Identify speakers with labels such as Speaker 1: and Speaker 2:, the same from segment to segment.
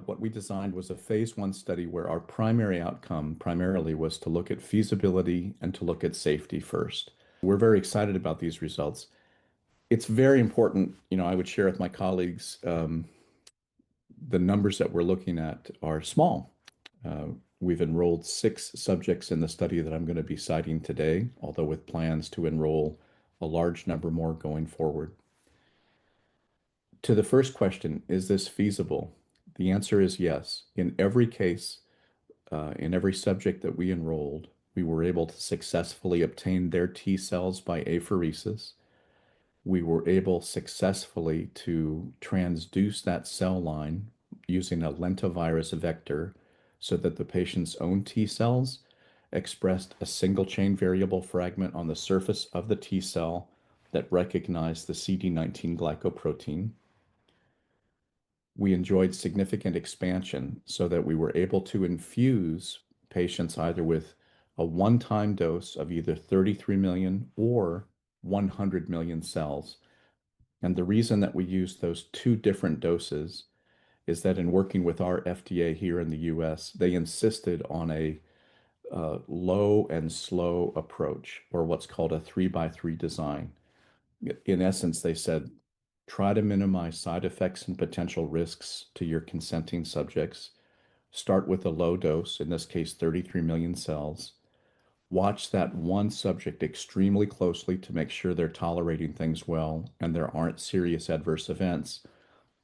Speaker 1: what we designed was a phase 1 study where our primary outcome primarily was to look at feasibility and to look at safety first. We're very excited about these results. It's very important, I would share with my colleagues, the numbers that we're looking at are small. Uh, we've enrolled 6 subjects in the study that I'm going to be citing today, although with plans to enroll a large number more going forward. To the first question, is this feasible? The answer is yes. In every case, in every subject that we enrolled, we were able to successfully obtain their T cells by apheresis. We were able successfully to transduce that cell line using a lentivirus vector so that the patient's own T cells expressed a single chain variable fragment on the surface of the T cell that recognized the CD19 glycoprotein. We enjoyed significant expansion so that we were able to infuse patients either with a one-time dose of either 33 million or 100 million cells. And the reason that we used those 2 different doses is that in working with our FDA here in the US, they insisted on a low and slow approach, or what's called a 3-by-3 design. In essence, they said, try to minimize side effects and potential risks to your consenting subjects. Start with a low dose, in this case, 33 million cells. Watch that one subject extremely closely to make sure they're tolerating things well and there aren't serious adverse events.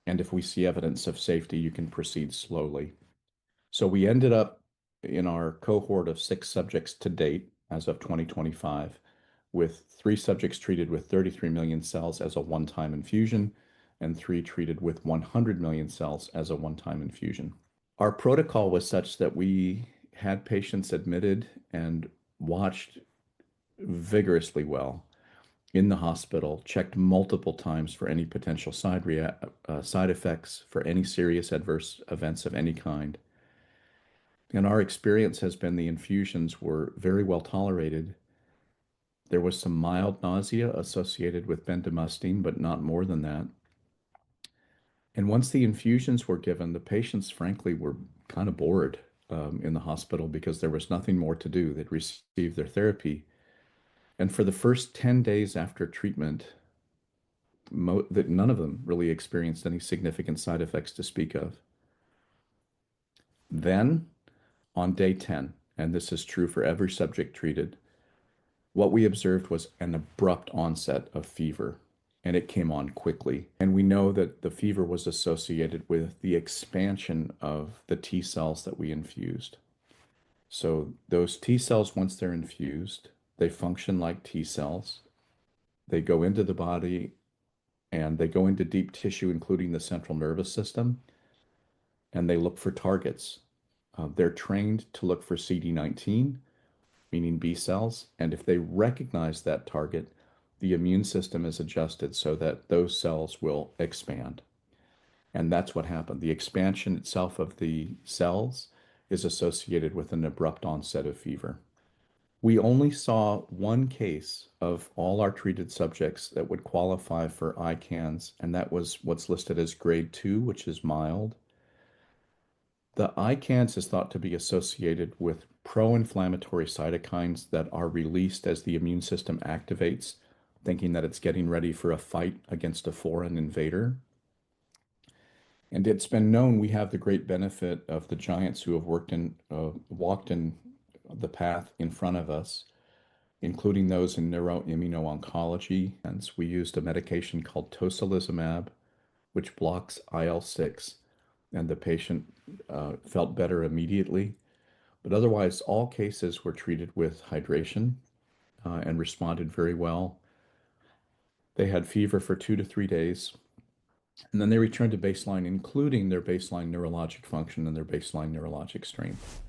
Speaker 1: And if we see evidence of safety, you can proceed slowly. So we ended up in our cohort of 6 subjects to date, as of 2025, with 3 subjects treated with 33 million cells as a one-time infusion and 3 treated with 100 million cells as a one-time infusion. Our protocol was such that we had patients admitted and watched vigorously well in the hospital, checked multiple times for any potential side effects, for any serious adverse events of any kind. And our experience has been the infusions were very well tolerated. There was some mild nausea associated with bendamustine, but not more than that. And once the infusions were given, the patients, frankly, were kind of bored in the hospital because there was nothing more to do. They'd received their therapy. And for the first 10 days after treatment, none of them really experienced any significant side effects to speak of. Then, on day 10, and this is true for every subject treated, what we observed was an abrupt onset of fever, and it came on quickly. And we know that the fever was associated with the expansion of the T cells that we infused. So those T cells, once they're infused, they function like T cells. They go into the body and they go into deep tissue, including the central nervous system, and they look for targets. They're trained to look for CD19, meaning B cells, and if they recognize that target, the immune system is adjusted so that those cells will expand. And that's what happened. The expansion itself of the cells is associated with an abrupt onset of fever. We only saw one case of all our treated subjects that would qualify for ICANS, and that was what's listed as grade 2, which is mild. The ICANS is thought to be associated with pro-inflammatory cytokines that are released as the immune system activates, thinking that it's getting ready for a fight against a foreign invader. And it's been known we have the great benefit of the giants who have walked in the path in front of us, including those in neuroimmuno-oncology. And we used a medication called tocilizumab, which blocks IL-6, and the patient felt better immediately. But otherwise, all cases were treated with hydration and responded very well. They had fever for 2 to 3 days, and then they returned to baseline, including their baseline neurologic function and their baseline neurologic strength.